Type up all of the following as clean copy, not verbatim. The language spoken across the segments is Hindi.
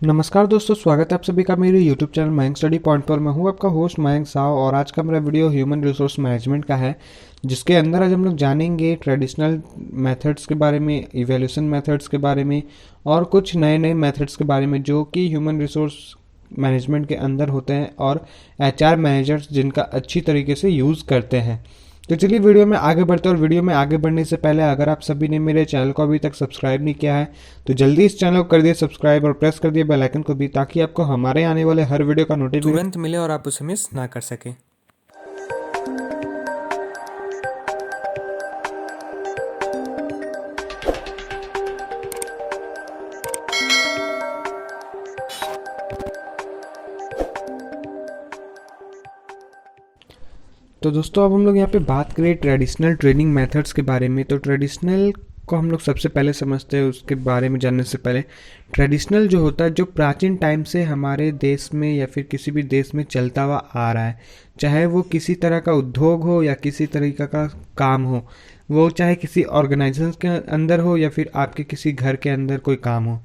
नमस्कार दोस्तों, स्वागत है आप सभी का मेरे YouTube channel Mayank study point पर। मैं हूं आपका होस्ट मयंक साव और आज का मेरा वीडियो ह्यूमन रिसोर्स मैनेजमेंट का है, जिसके अंदर आज हम लोग जानेंगे ट्रेडिशनल मेथड्स के बारे में, इवैल्यूएशन मेथड्स के बारे में और कुछ नए नए मेथड्स के बारे में जो कि ह्यूमन रिसोर्स मैनेजमेंट के अंदर होते हैं और HR मैनेजर्स जिनका अच्छी तरीके से यूज़ करते हैं। तो चलिए वीडियो में आगे बढ़ते हैं। और वीडियो में आगे बढ़ने से पहले अगर आप सभी ने मेरे चैनल को अभी तक सब्सक्राइब नहीं किया है तो जल्दी इस चैनल को कर दिए सब्सक्राइब और प्रेस कर दिए बेल आइकन को भी, ताकि आपको हमारे आने वाले हर वीडियो का नोटिफिकेशन तुरंत मिले और आप उसे मिस ना कर सकें। तो दोस्तों अब हम लोग यहाँ पे बात करें ट्रेडिशनल ट्रेनिंग मेथड्स के बारे में। तो ट्रेडिशनल को हम लोग सबसे पहले समझते हैं, उसके बारे में जानने से पहले ट्रेडिशनल जो होता है, जो प्राचीन टाइम से हमारे देश में या फिर किसी भी देश में चलता हुआ आ रहा है, चाहे वो किसी तरह का उद्योग हो या किसी तरीका का काम हो, वो चाहे किसी ऑर्गेनाइजेशन के अंदर हो या फिर आपके किसी घर के अंदर कोई काम हो,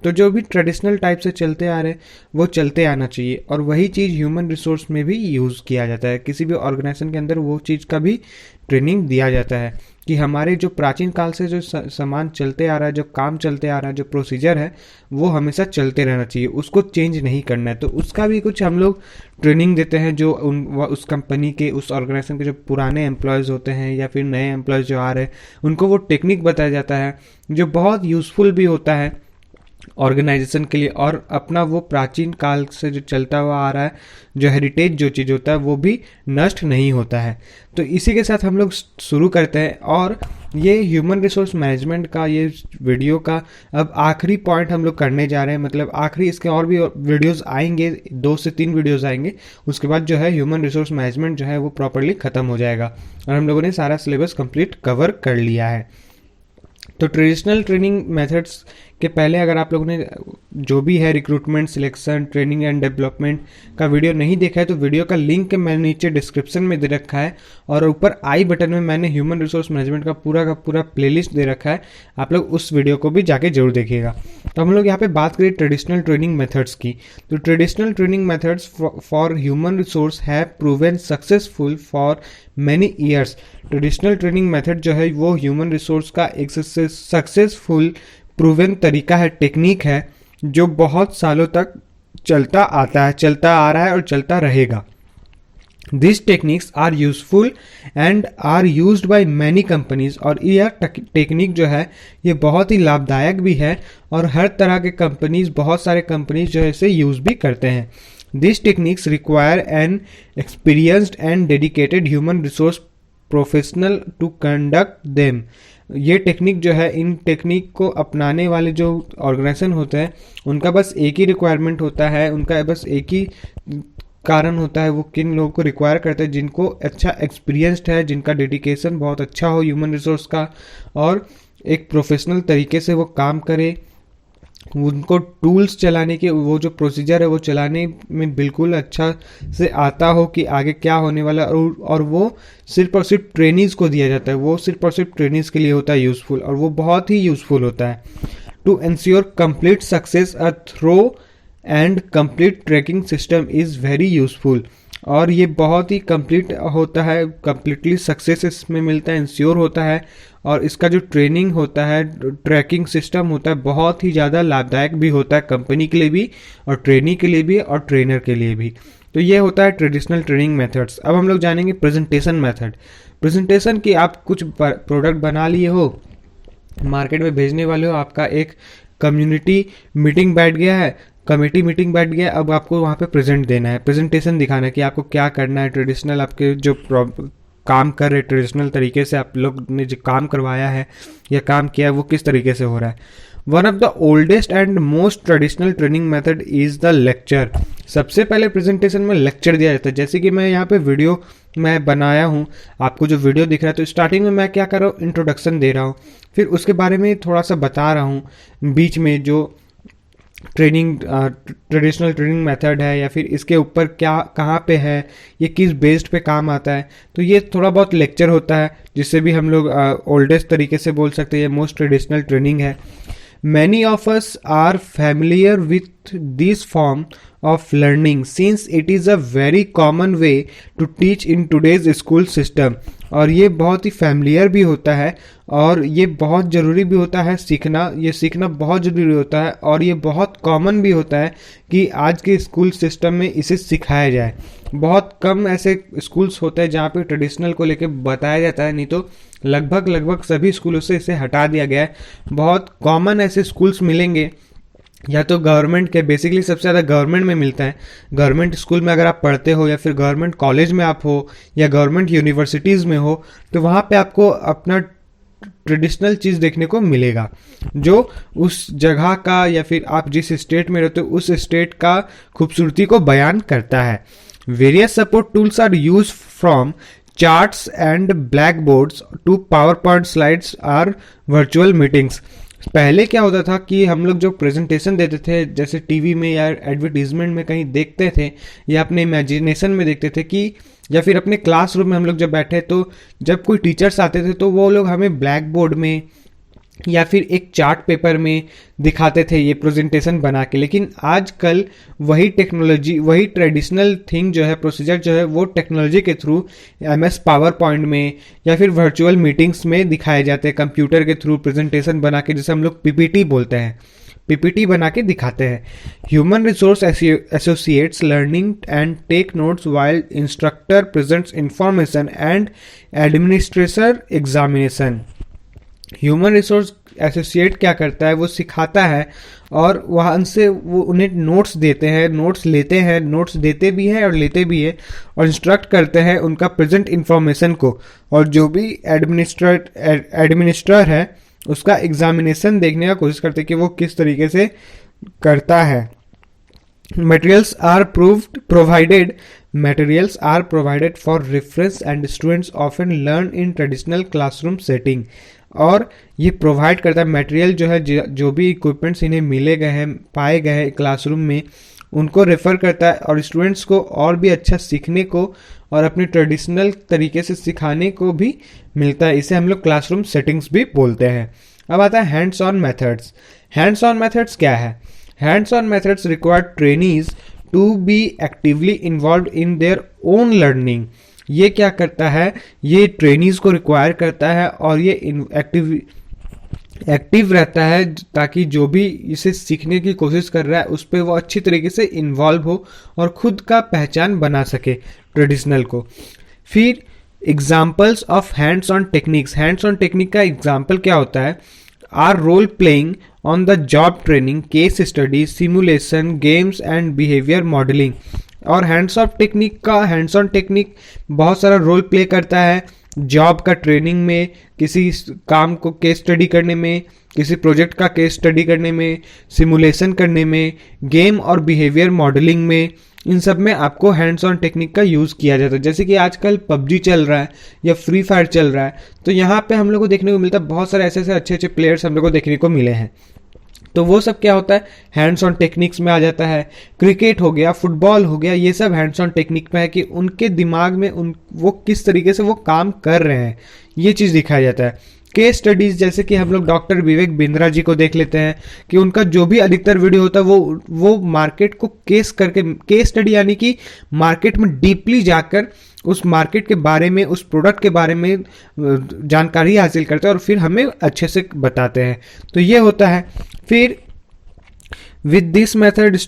तो जो भी ट्रेडिशनल टाइप से चलते आ रहे हैं वो चलते आना चाहिए। और वही चीज़ ह्यूमन रिसोर्स में भी यूज़ किया जाता है। किसी भी ऑर्गेनाइजेशन के अंदर वो चीज़ का भी ट्रेनिंग दिया जाता है कि हमारे जो प्राचीन काल से जो सामान चलते आ रहा है, जो काम चलते आ रहा है, जो प्रोसीजर है, वो हमेशा चलते रहना चाहिए, उसको चेंज नहीं करना है। तो उसका भी कुछ हम लोग ट्रेनिंग देते हैं। जो उस कंपनी के, उस ऑर्गेनाइजेशन के जो पुराने एम्प्लॉयज़ होते हैं या फिर नए एम्प्लॉयज़ जो आ रहे हैं, उनको वो टेक्निक बताया जाता है जो बहुत यूज़फुल भी होता है ऑर्गेनाइजेशन के लिए। और अपना वो प्राचीन काल से जो चलता हुआ आ रहा है, जो हेरिटेज जो चीज़ होता है, वो भी नष्ट नहीं होता है। तो इसी के साथ हम लोग शुरू करते हैं। और ये ह्यूमन रिसोर्स मैनेजमेंट का ये वीडियो का अब आखिरी पॉइंट हम लोग करने जा रहे हैं। मतलब आखिरी, इसके और भी वीडियोस आएंगे, 2 से 3 वीडियोस आएंगे। उसके बाद जो है ह्यूमन रिसोर्स मैनेजमेंट जो है वो प्रॉपरली ख़त्म हो जाएगा और हम लोगों ने सारा सिलेबस कंप्लीट कवर कर लिया है। तो ट्रेडिशनल ट्रेनिंग मेथड्स के पहले अगर आप लोगों ने जो भी है recruitment, selection, training and development का वीडियो नहीं देखा है तो वीडियो का लिंक मैंने नीचे डिस्क्रिप्शन में दे रखा है और ऊपर आई बटन में मैंने ह्यूमन रिसोर्स मैनेजमेंट का पूरा प्लेलिस्ट दे रखा है। आप लोग उस वीडियो को भी जाके जरूर देखिएगा। तो हम लोग यहाँ पे बात करें ट्रेडिशनल ट्रेनिंग मेथड्स की। तो traditional training methods for human resource have proven successful for many years. Traditional training method जो है वो ह्यूमन रिसोर्स का एक सक्सेसफुल प्रूवन तरीका है, टेक्निक है, जो बहुत सालों तक चलता आ रहा है और चलता रहेगा। These techniques are useful and are used by many companies। और यह टेक्निक जो है ये बहुत ही लाभदायक भी है और हर तरह के कंपनीज, बहुत सारे कंपनीज जो है इसे यूज़ भी करते हैं। These techniques require an experienced and dedicated human resource professional to conduct them। ये टेक्निक जो है, इन टेक्निक को अपनाने वाले जो ऑर्गेनाइजेशन होते हैं उनका बस एक ही रिक्वायरमेंट होता है, उनका बस एक ही कारण होता है, वो किन लोगों को रिक्वायर करते हैं, जिनको अच्छा एक्सपीरियंस्ड है, जिनका डेडिकेशन बहुत अच्छा हो ह्यूमन रिसोर्स का और एक प्रोफेशनल तरीके से वो काम करे, उनको टूल्स चलाने के, वो जो प्रोसीजर है वो चलाने में बिल्कुल अच्छा से आता हो कि आगे क्या होने वाला है। और वो सिर्फ और सिर्फ ट्रेनीज को दिया जाता है, वो सिर्फ और सिर्फ ट्रेनीज के लिए होता है यूज़फुल, और वो बहुत ही यूज़फुल होता है। To ensure complete success a throw and complete tracking system is very useful. और ये बहुत ही कंप्लीट होता है, कंप्लीटली सक्सेस इसमें मिलता है, इंश्योर होता है। और इसका जो ट्रेनिंग होता है, ट्रैकिंग सिस्टम होता है, बहुत ही ज़्यादा लाभदायक भी होता है कंपनी के लिए भी और ट्रेनी के लिए भी और ट्रेनर के लिए भी। तो ये होता है ट्रेडिशनल ट्रेनिंग मेथड्स। अब हम लोग जानेंगे प्रेजेंटेशन मेथड। प्रेजेंटेशन की, आप कुछ प्रोडक्ट बना लिए हो, मार्केट में भेजने वाले हो, आपका एक कम्युनिटी मीटिंग बैठ गया है, कमेटी मीटिंग बैठ गया, अब आपको वहाँ पे प्रेजेंट देना है, प्रेजेंटेशन दिखाना है कि आपको क्या करना है। ट्रेडिशनल आपके जो काम कर रहे, ट्रेडिशनल तरीके से आप लोग ने जो काम करवाया है या काम किया है वो किस तरीके से हो रहा है। One of the oldest and most traditional training method is the lecture. सबसे पहले प्रेजेंटेशन में लेक्चर दिया जाता है। जैसे कि मैं यहाँ पे वीडियो मैं बनाया हूँ, आपको जो वीडियो दिख रहा है, तो स्टार्टिंग में मैं क्या कर रहा हूँ, इंट्रोडक्शन दे रहा हूँ, फिर उसके बारे में थोड़ा सा बता रहा हूँ, बीच में जो ट्रेनिंग ट्रेडिशनल ट्रेनिंग मेथड है या फिर इसके ऊपर क्या, कहाँ पे है, ये किस बेस्ड पे काम आता है। तो ये थोड़ा बहुत लेक्चर होता है, जिससे भी हम लोग ओल्डेस्ट तरीके से बोल सकते हैं ये मोस्ट ट्रेडिशनल ट्रेनिंग है। Many of us are familiar with this form of learning since it is a very common way to teach in today's school system. और ये बहुत ही फैमिलियर भी होता है और ये बहुत ज़रूरी भी होता है सीखना, ये सीखना बहुत ज़रूरी होता है और ये बहुत कॉमन भी होता है कि आज के स्कूल सिस्टम में इसे सिखाया जाए। बहुत कम ऐसे स्कूल्स होते हैं जहाँ पे ट्रेडिशनल को लेके बताया जाता है, नहीं तो लगभग सभी स्कूलों से इसे हटा दिया गया है। बहुत कॉमन ऐसे स्कूल्स मिलेंगे या तो गवर्नमेंट के, बेसिकली सबसे ज़्यादा गवर्नमेंट में मिलता है। गवर्नमेंट स्कूल में अगर आप पढ़ते हो या फिर गवर्नमेंट कॉलेज में आप हो या गवर्नमेंट यूनिवर्सिटीज़ में हो तो वहाँ पे आपको अपना ट्रेडिशनल चीज़ देखने को मिलेगा जो उस जगह का या फिर आप जिस स्टेट में रहते हो उस स्टेट का खूबसूरती को बयान करता है। Various support tools are use from charts and black boards to power point slides or virtual meetings. पहले क्या होता था कि हम लोग जो प्रेजेंटेशन देते थे जैसे टीवी में या एडवर्टीजमेंट में कहीं देखते थे या अपने इमेजिनेशन में देखते थे कि या फिर अपने क्लासरूम में हम लोग जब बैठे तो जब कोई टीचर्स आते थे तो वो लोग हमें ब्लैक बोर्ड में या फिर एक चार्ट पेपर में दिखाते थे ये प्रेजेंटेशन बना के। लेकिन आजकल वही टेक्नोलॉजी, वही ट्रेडिशनल थिंग जो है, प्रोसीजर जो है वो टेक्नोलॉजी के थ्रू MS पावर पॉइंट में या फिर वर्चुअल मीटिंग्स में दिखाए जाते हैं। कंप्यूटर के थ्रू प्रेजेंटेशन बना के, जिसे हम लोग PPT बोलते हैं, PPT बना के दिखाते हैं। Human resource associates learning and take notes while instructor presents information and administrator examination. Human resource associate क्या करता है, वो सिखाता है और वहाँ से वो उन्हें नोट्स देते हैं, नोट्स लेते हैं, नोट्स देते भी हैं और लेते भी हैं और इंस्ट्रक्ट करते हैं उनका प्रेजेंट इन्फॉर्मेशन को। और जो भी एडमिनिस्ट्रेटर है उसका एग्जामिनेशन देखने का कोशिश करते हैं कि वो किस तरीके से करता है। Materials are provided for reference and students often learn in traditional classroom setting। और ये प्रोवाइड करता है मटेरियल जो है, जो भी इक्विपमेंट्स इन्हें मिले गए हैं, पाए गए हैं क्लासरूम में, उनको रेफर करता है और स्टूडेंट्स को और भी अच्छा सीखने को और अपने ट्रेडिशनल तरीके से सिखाने को भी मिलता है। इसे हम लोग क्लासरूम सेटिंग्स भी बोलते हैं। अब आता है hands on methods. Hands on methods क्या है? Hands on methods require trainees to be actively involved in their own learning। ये क्या करता है? ये ट्रेनीज को रिक्वायर करता है और ये एक्टिव रहता है ताकि जो भी इसे सीखने की कोशिश कर रहा है उस पर वो अच्छी तरीके से इन्वॉल्व हो और खुद का पहचान बना सके ट्रेडिशनल को। फिर examples of hands on techniques. Hands on technique का एग्जाम्पल क्या होता है? Are role playing on the job training, case study, simulation, games and behavior modeling। और हैंड्स ऑफ टेक्निक का, हैंड्स ऑन टेक्निक बहुत सारा रोल प्ले करता है जॉब का ट्रेनिंग में, किसी काम को केस स्टडी करने में, किसी प्रोजेक्ट का केस स्टडी करने में, सिमुलेशन करने में, गेम और बिहेवियर मॉडलिंग में। इन सब में आपको हैंड्स ऑन टेक्निक का यूज़ किया जाता है। जैसे कि आजकल PUBG चल रहा है या फ्री फायर चल रहा है तो यहाँ पे हम लोग को देखने को मिलता है बहुत सारे ऐसे अच्छे प्लेयर्स हम लोग को देखने को मिले हैं। तो वो सब क्या होता है? हैंड्स ऑन टेक्निक्स में आ जाता है। क्रिकेट हो गया, फुटबॉल हो गया, ये सब हैंड्स ऑन टेक्निक में है कि उनके दिमाग में वो किस तरीके से वो काम कर रहे हैं, ये चीज़ दिखाया जाता है। केस स्टडीज, जैसे कि हम लोग डॉक्टर विवेक बिंद्रा जी को देख लेते हैं कि उनका जो भी अधिकतर वीडियो होता है वो मार्केट को केस करके, केस स्टडी यानी कि मार्केट में डीपली जाकर उस मार्केट के बारे में, उस प्रोडक्ट के बारे में जानकारी हासिल करते हैं और फिर हमें अच्छे से बताते हैं। तो ये होता है। फिर with this methods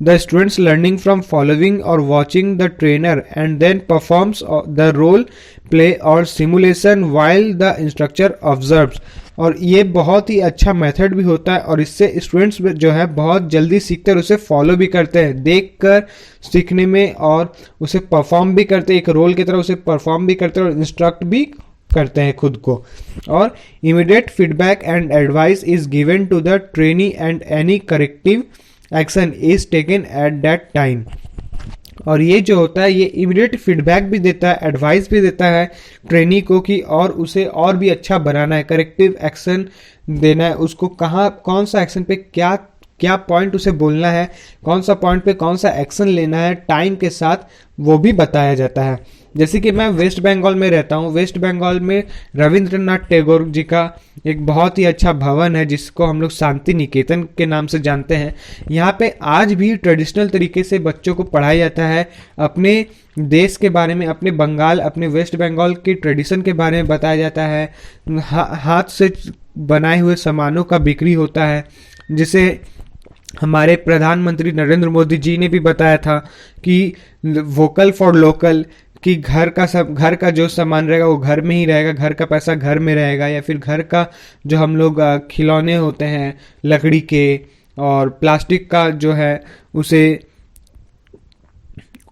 the students learning from following or watching the trainer and then performs the role play or simulation while the instructor observes। और ये बहुत ही अच्छा मेथड भी होता है और इससे स्टूडेंट्स जो है बहुत जल्दी सीखते हैं और उसे फॉलो भी करते हैं, देखकर सीखने में, और उसे परफॉर्म भी करते हैं, एक रोल की तरह उसे परफॉर्म भी करते हैं और इंस्ट्रक्ट भी करते हैं खुद को। और immediate feedback and advice is given to the trainee and any corrective action is taken at that time. और ये जो होता है ये इमीडिएट फीडबैक भी देता है, एडवाइस भी देता है ट्रेनी को कि और उसे और भी अच्छा बनाना है, करेक्टिव एक्शन देना है, उसको कहाँ कौन सा एक्शन पे क्या क्या पॉइंट उसे बोलना है, कौन सा पॉइंट पे कौन सा एक्शन लेना है, टाइम के साथ वो भी बताया जाता है। जैसे कि मैं वेस्ट बंगाल में रहता हूँ। वेस्ट बंगाल में रविंद्रनाथ टैगोर जी का एक बहुत ही अच्छा भवन है जिसको हम लोग शांति निकेतन के नाम से जानते हैं। यहाँ पे आज भी ट्रेडिशनल तरीके से बच्चों को पढ़ाया जाता है, अपने देश के बारे में, अपने बंगाल, अपने वेस्ट बंगाल की ट्रेडिशन के बारे में बताया जाता है। हाथ से बनाए हुए सामानों का बिक्री होता है, जिसे हमारे प्रधानमंत्री नरेंद्र मोदी जी ने भी बताया था कि वोकल फॉर लोकल, कि घर का जो सामान रहेगा वो घर में ही रहेगा, घर का पैसा घर में रहेगा, या फिर घर का जो हम लोग खिलौने होते हैं लकड़ी के और प्लास्टिक का जो है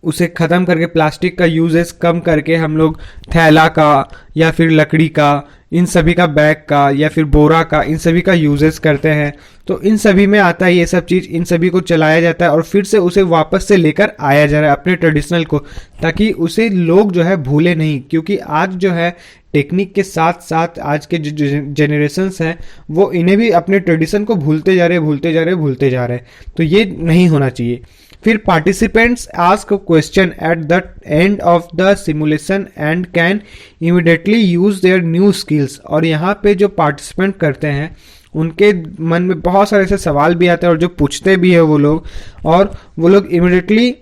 उसे ख़त्म करके, प्लास्टिक का यूजेस कम करके हम लोग थैला का या फिर लकड़ी का, इन सभी का, बैग का या फिर बोरा का, इन सभी का यूजेस करते हैं। तो इन सभी में आता है ये सब चीज़, इन सभी को चलाया जाता है और फिर से उसे वापस से लेकर आया जा रहा है अपने ट्रेडिशनल को, ताकि उसे लोग जो है भूले नहीं। क्योंकि आज जो है टेक्निक के साथ साथ आज के जो जनरेशन्स हैं वो इन्हें भी अपने ट्रेडिशन को भूलते जा रहे हैं। तो ये नहीं होना चाहिए। फिर participants ask question at the end of the simulation and can immediately use their new skills. और यहाँ पे जो पार्टिसिपेंट करते हैं उनके मन में बहुत सारे ऐसे सवाल भी आते हैं और जो पूछते भी है वो लोग इमीडिएटली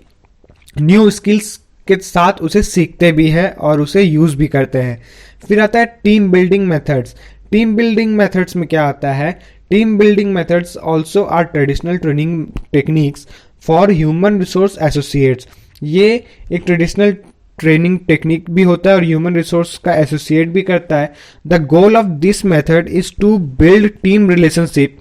न्यू स्किल्स के साथ उसे सीखते भी है और उसे यूज भी करते हैं। फिर आता है team building methods. Team building methods में क्या आता है? Team building methods also are traditional training techniques for human resource associates. ये एक ट्रेडिशनल ट्रेनिंग टेक्निक भी होता है और ह्यूमन रिसोर्स का एसोसिएट भी करता है। The goal of this method is to build team relationship.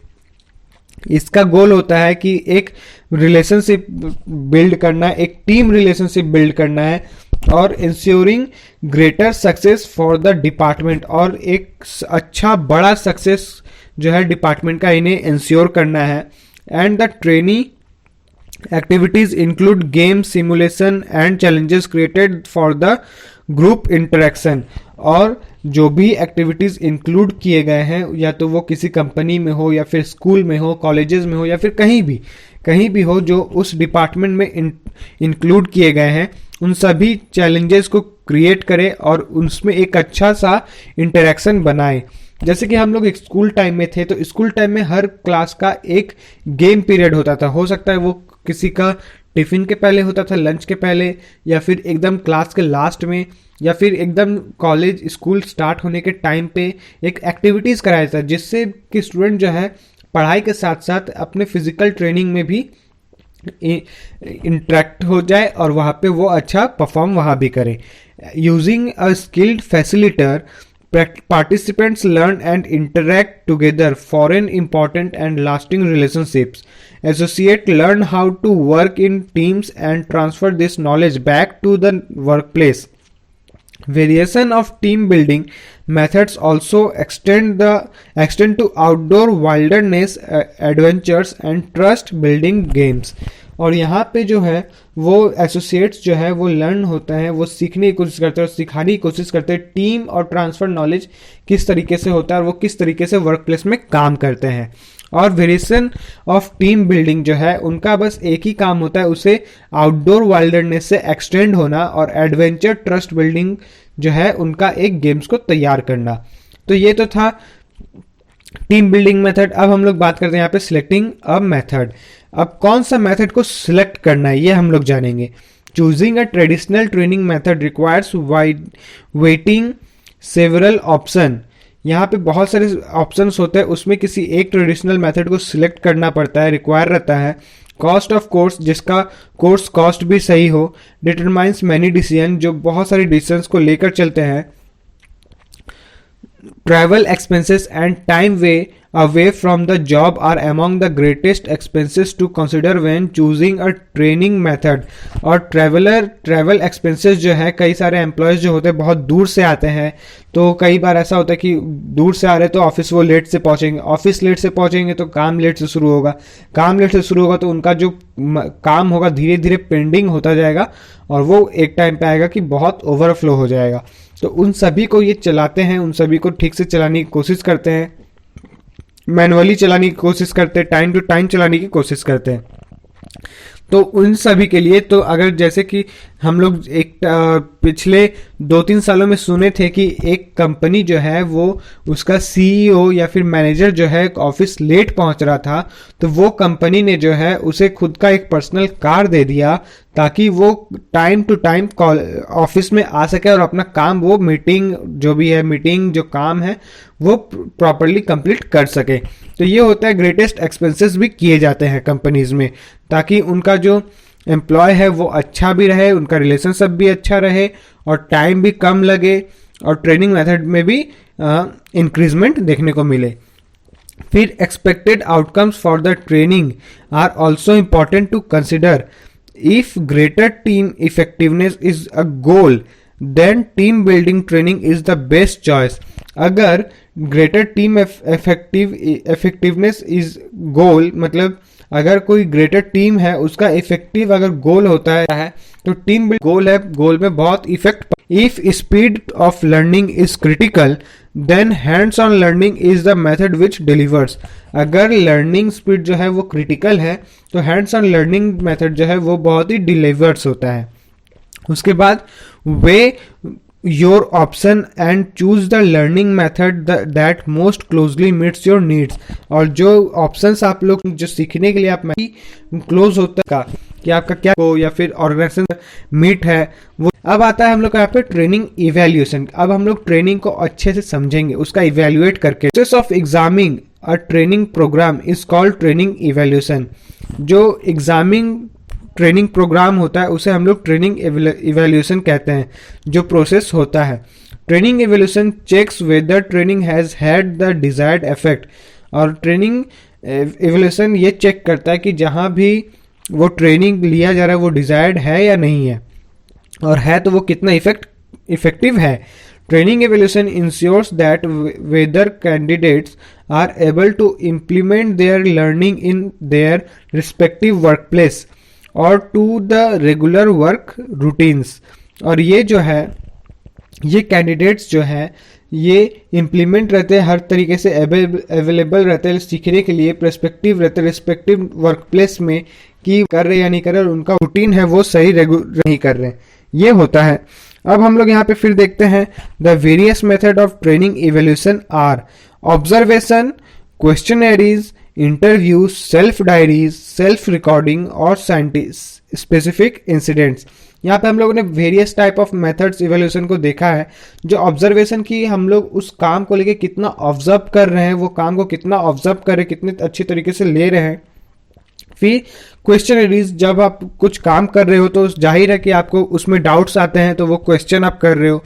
इसका गोल होता है कि एक रिलेशनशिप बिल्ड करना है, एक टीम रिलेशनशिप बिल्ड करना है और ensuring greater success for the department, और एक अच्छा बड़ा सक्सेस जो है डिपार्टमेंट का इन्हें इंश्योर करना है। And the trainee activities include game simulation and challenges created for the group interaction। और जो भी एक्टिविटीज इंक्लूड किए गए हैं, या तो वो किसी कंपनी में हो या फिर स्कूल में हो, कॉलेजेस में हो या फिर कहीं भी हो जो उस डिपार्टमेंट में इंक्लूड किए गए हैं, उन सभी चैलेंजेस को क्रिएट करें और उसमें एक अच्छा सा इंटरेक्शन बनाए। जैसे कि हम लोग एक स्कूल टाइम में थे, तो स्कूल टाइम में हर क्लास का एक गेम पीरियड होता था। हो सकता है वो किसी का टिफिन के पहले होता था, लंच के पहले, या फिर एकदम क्लास के लास्ट में, या फिर एकदम कॉलेज स्कूल स्टार्ट होने के टाइम पे एक एक्टिविटीज़ कराया जाता है, जिससे कि स्टूडेंट जो है पढ़ाई के साथ साथ अपने फिजिकल ट्रेनिंग में भी इंटरेक्ट हो जाए और वहाँ पे वो अच्छा परफॉर्म वहाँ भी करे। Using a skilled facilitator, participants learn and interact together, foreign important and lasting relationships. Associates learn how to work in teams and transfer this knowledge back to the workplace. Variation of team building methods also extend to outdoor wilderness adventures and trust building games। और यहाँ पे जो है वो एसोसिएट्स जो है वो लर्न होता है, वो सीखने की कोशिश करते हैं और सिखाने की कोशिश करते हैं टीम और ट्रांसफर नॉलेज किस तरीके से होता है और वो किस तरीके से वर्क प्लेस में काम करते हैं। और वेरिएशन ऑफ टीम बिल्डिंग जो है उनका बस एक ही काम होता है, उसे आउटडोर वाइल्डरनेस से एक्सटेंड होना और एडवेंचर ट्रस्ट बिल्डिंग जो है उनका एक गेम्स को तैयार करना। तो ये तो था टीम बिल्डिंग मेथड। अब हम लोग बात करते हैं यहाँ पे सिलेक्टिंग अ मेथड। अब कौन सा मेथड को सिलेक्ट करना है ये हम लोग जानेंगे। Choosing a traditional training method requires waiting several option. यहाँ पे बहुत सारे ऑप्शंस होते हैं, उसमें किसी एक ट्रेडिशनल मेथड को सिलेक्ट करना पड़ता है, रिक्वायर रहता है। कॉस्ट ऑफ कोर्स, जिसका कोर्स कॉस्ट भी सही हो। डिटरमाइंस मैनी डिसीजन, जो बहुत सारी डिसीजंस को लेकर चलते हैं। Travel expenses and time away from the job are among the greatest expenses to consider when choosing a training method। और ट्रैवल एक्सपेंसेस जो है, कई सारे एम्प्लॉयज़ जो होते हैं बहुत दूर से आते हैं, तो कई बार ऐसा होता है कि दूर से आ रहे तो ऑफिस वो लेट से पहुंचेंगे, ऑफिस लेट से पहुंचेंगे तो काम लेट से शुरू होगा, तो उनका जो काम होगा धीरे धीरे पेंडिंग होता जाएगा और वो एक टाइम पे आएगा कि बहुत ओवरफ्लो हो जाएगा। तो उन सभी को ये चलाते हैं, उन सभी को ठीक से चलाने की कोशिश करते हैं, मैनुअली चलाने की कोशिश करते हैं, टाइम टू टाइम चलाने की कोशिश करते हैं। तो उन सभी के लिए, तो अगर जैसे कि हम लोग पिछले 2-3 सालों में सुने थे कि एक कंपनी जो है वो उसका सीईओ या फिर मैनेजर जो है ऑफिस लेट पहुंच रहा था, तो वो कंपनी ने जो है उसे खुद का एक पर्सनल कार दे दिया ताकि वो टाइम टू टाइम ऑफिस में आ सके और अपना काम, वो मीटिंग जो भी है, मीटिंग जो काम है वो प्रॉपरली कंप्लीट कर सके। तो ये होता है, ग्रेटेस्ट एक्सपेंसेस भी किए जाते हैं कंपनीज में ताकि उनका जो एम्प्लॉय है वो अच्छा भी रहे, उनका रिलेशनशिप भी अच्छा रहे और टाइम भी कम लगे और ट्रेनिंग मेथड में भी इंक्रीजमेंट देखने को मिले। फिर expected outcomes for the training are also important to consider. If greater team effectiveness is a goal then team building training is the best choice. अगर greater team effectiveness is goal, मतलब अगर कोई ग्रेटर टीम है उसका इफेक्टिव अगर गोल होता है तो टीम गोल है, गोल में बहुत effect. If speed of learning is critical then hands on learning is the method which delivers. अगर लर्निंग स्पीड जो है वो क्रिटिकल है तो हैंड्स ऑन लर्निंग मेथड जो है वो बहुत ही डिलीवर्स होता है। उसके बाद way your option and choose the learning method that most closely meets your needs. और जो ऑप्शंस आप लोग जो सीखने के लिए आप क्लोज होता है कि आपका क्या हो या फिर ऑर्गेनाइजेशन मीट है वो। अब आता है हम लोग का यहाँ पे ट्रेनिंग इवैल्यूएशन। अब हम लोग ट्रेनिंग को अच्छे से समझेंगे, उसका इवैल्यूएट करके। Process of examining a training program is called training evaluation. जो एग्जामिंग ट्रेनिंग प्रोग्राम होता है उसे हम लोग ट्रेनिंग इवैल्यूएशन कहते हैं, जो प्रोसेस होता है। Training evaluation checks whether training has had the desired effect. और ट्रेनिंग इवैल्यूएशन ये चेक करता है कि जहां भी वो ट्रेनिंग लिया जा रहा है वो डिजायर्ड है या नहीं है, और है तो वो कितना इफेक्टिव है। Training evaluation ensures that whether candidates are able to implement their learning in their respective work place और to the regular work routines. और ये जो है, ये कैंडिडेट्स जो है ये इम्प्लीमेंट रहते हैं, हर तरीके से अवेलेबल रहते हैं सीखने के लिए, पर्सपेक्टिव रहते हैं रिस्पेक्टिव वर्क प्लेस में कि कर रहे या नहीं कर रहे, और उनका रूटीन है वो सही नहीं कर रहे, ये होता है। अब हम लोग यहाँ पे फिर देखते हैं the various method of training evaluation are observation, questionnaires, interview, self diaries, self recording और स्पेसिफिक इंसिडेंट्स। यहाँ पे हम लोगों ने various type of methods evaluation को देखा है। जो ऑब्जर्वेशन की, हम लोग उस काम को लेके कितना ऑब्जर्व कर रहे हैं, वो काम को कितना ऑब्जर्व कर रहे हैं, कितने अच्छी तरीके से ले रहे हैं। फिर क्वेश्चनरीज, जब आप कुछ काम कर रहे हो तो जाहिर है कि आपको उसमें डाउट्स आते हैं तो वो क्वेश्चन आप कर रहे हो।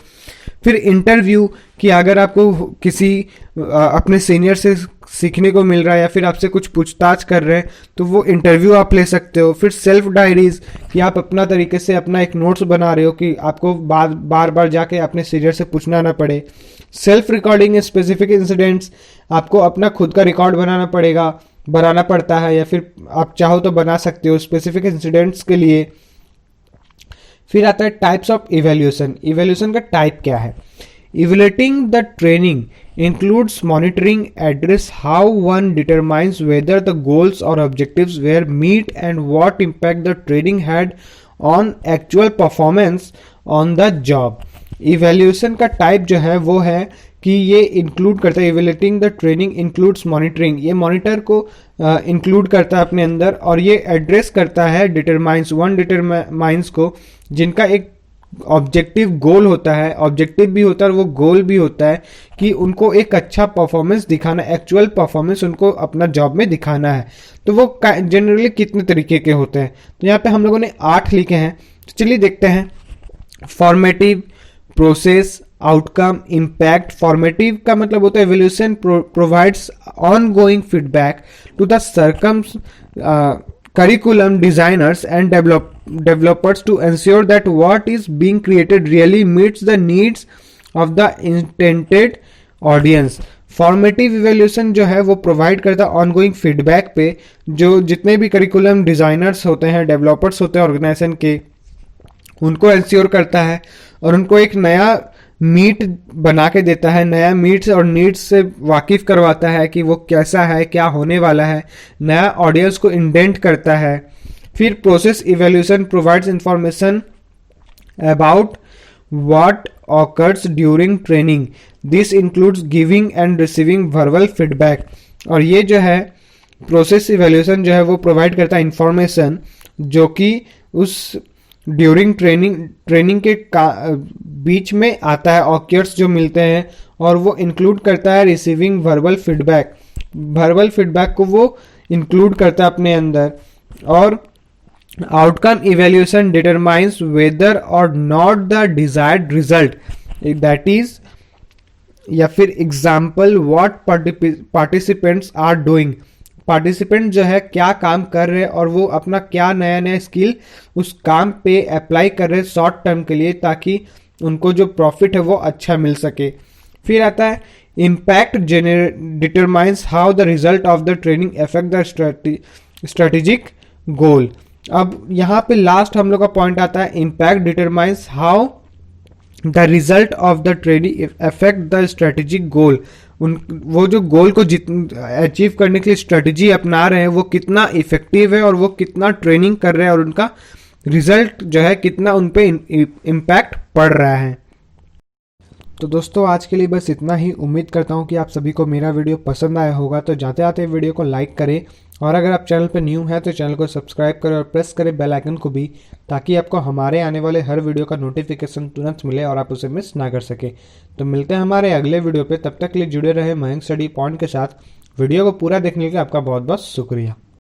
फिर इंटरव्यू, कि अगर आपको किसी अपने सीनियर से सीखने को मिल रहा है या फिर आपसे कुछ पूछताछ कर रहे हैं तो वो इंटरव्यू आप ले सकते हो। फिर सेल्फ डायरीज, कि आप अपना तरीके से अपना एक नोट्स बना रहे हो कि आपको बार बार जाके अपने सीनियर से पूछना ना पड़े। सेल्फ रिकॉर्डिंग स्पेसिफिक इंसिडेंट्स, आपको अपना खुद का रिकॉर्ड बनाना पड़ता है या फिर आप चाहो तो बना सकते हो स्पेसिफिक इंसिडेंट्स के लिए। फिर आता है टाइप्स ऑफ इवैल्यूएशन। इवैल्यूएशन का टाइप क्या है? Evaluating the training includes monitoring address how one determines whether the goals or objectives were met and what impact the training had on actual performance on the job। Evaluation का टाइप जो है वो है कि ये इंक्लूड करता है, evaluating the training includes monitoring, ये मॉनिटर को इंक्लूड करता है अपने अंदर, और ये एड्रेस करता है डिटरमाइंस को, जिनका एक ऑब्जेक्टिव गोल होता है, ऑब्जेक्टिव भी होता है और वो गोल भी होता है कि उनको एक अच्छा परफॉर्मेंस दिखाना, एक्चुअल परफॉर्मेंस उनको अपना जॉब में दिखाना है। तो वो जनरली कितने तरीके के होते हैं, तो यहाँ पे हम लोगों ने 8 लिखे हैं। तो चलिए देखते हैं। Formative, process, outcome, impact. Formative का मतलब होता है evaluation provides ongoing feedback to the curriculum designers and developers to ensure that what is being created really meets the needs of the intended audience। Formative evaluation जो है वो प्रोवाइड करता है ऑनगोइंग फीडबैक पे, जो जितने भी करिकुलम डिजाइनर्स होते हैं, डेवलपर्स होते हैं ऑर्गेनाइजेशन के, उनको इंश्योर करता है और उनको एक नया मीट बना के देता है, नया मीट्स और नीड्स से वाकिफ करवाता है कि वो कैसा है, क्या होने वाला है, नया ऑडियंस को इंडेंट करता है। फिर process evaluation provides information about what occurs during training. This includes giving and receiving verbal feedback. और ये जो है प्रोसेस इवेल्यूशन जो है वो प्रोवाइड करता है इंफॉर्मेशन जो कि उस ड्यूरिंग ट्रेनिंग के बीच में आता है, ऑक्यर्स जो मिलते हैं, और वो इंक्लूड करता है receiving verbal feedback. Verbal feedback को वो इंक्लूड करता है अपने अंदर। और आउटकम इवेल्यूशन डिटरमाइंस वेदर और not the desired result, that is या फिर example what participants are doing. Participant जो है क्या काम कर रहे हैं और वो अपना क्या नया नया स्किल उस काम पे अप्लाई कर रहे हैं शॉर्ट टर्म के लिए, ताकि उनको जो प्रॉफिट है वो अच्छा मिल सके। फिर आता है impact determines how the result of the training affect the strategic goal. अब यहाँ पे लास्ट हम लोग का पॉइंट आता है impact determines how the result of the training affect the strategic goal. वो जो गोल को अचीव करने के लिए स्ट्रेटेजी अपना रहे हैं वो कितना इफेक्टिव है और वो कितना ट्रेनिंग कर रहे हैं और उनका रिजल्ट जो है कितना उन पे इम्पैक्ट पड़ रहा है। तो दोस्तों आज के लिए बस इतना ही। उम्मीद करता हूँ कि आप सभी को मेरा वीडियो पसंद आया होगा। तो जाते आते वीडियो को लाइक करें और अगर आप चैनल पर न्यू हैं तो चैनल को सब्सक्राइब करें और प्रेस करें बेल आइकन को भी, ताकि आपको हमारे आने वाले हर वीडियो का नोटिफिकेशन तुरंत मिले और आप उसे मिस ना कर सके। तो मिलते हैं हमारे अगले वीडियो पे, तब तक के लिए जुड़े रहे मयंक स्टडी पॉइंट के साथ। वीडियो को पूरा देखने के लिए आपका बहुत बहुत शुक्रिया।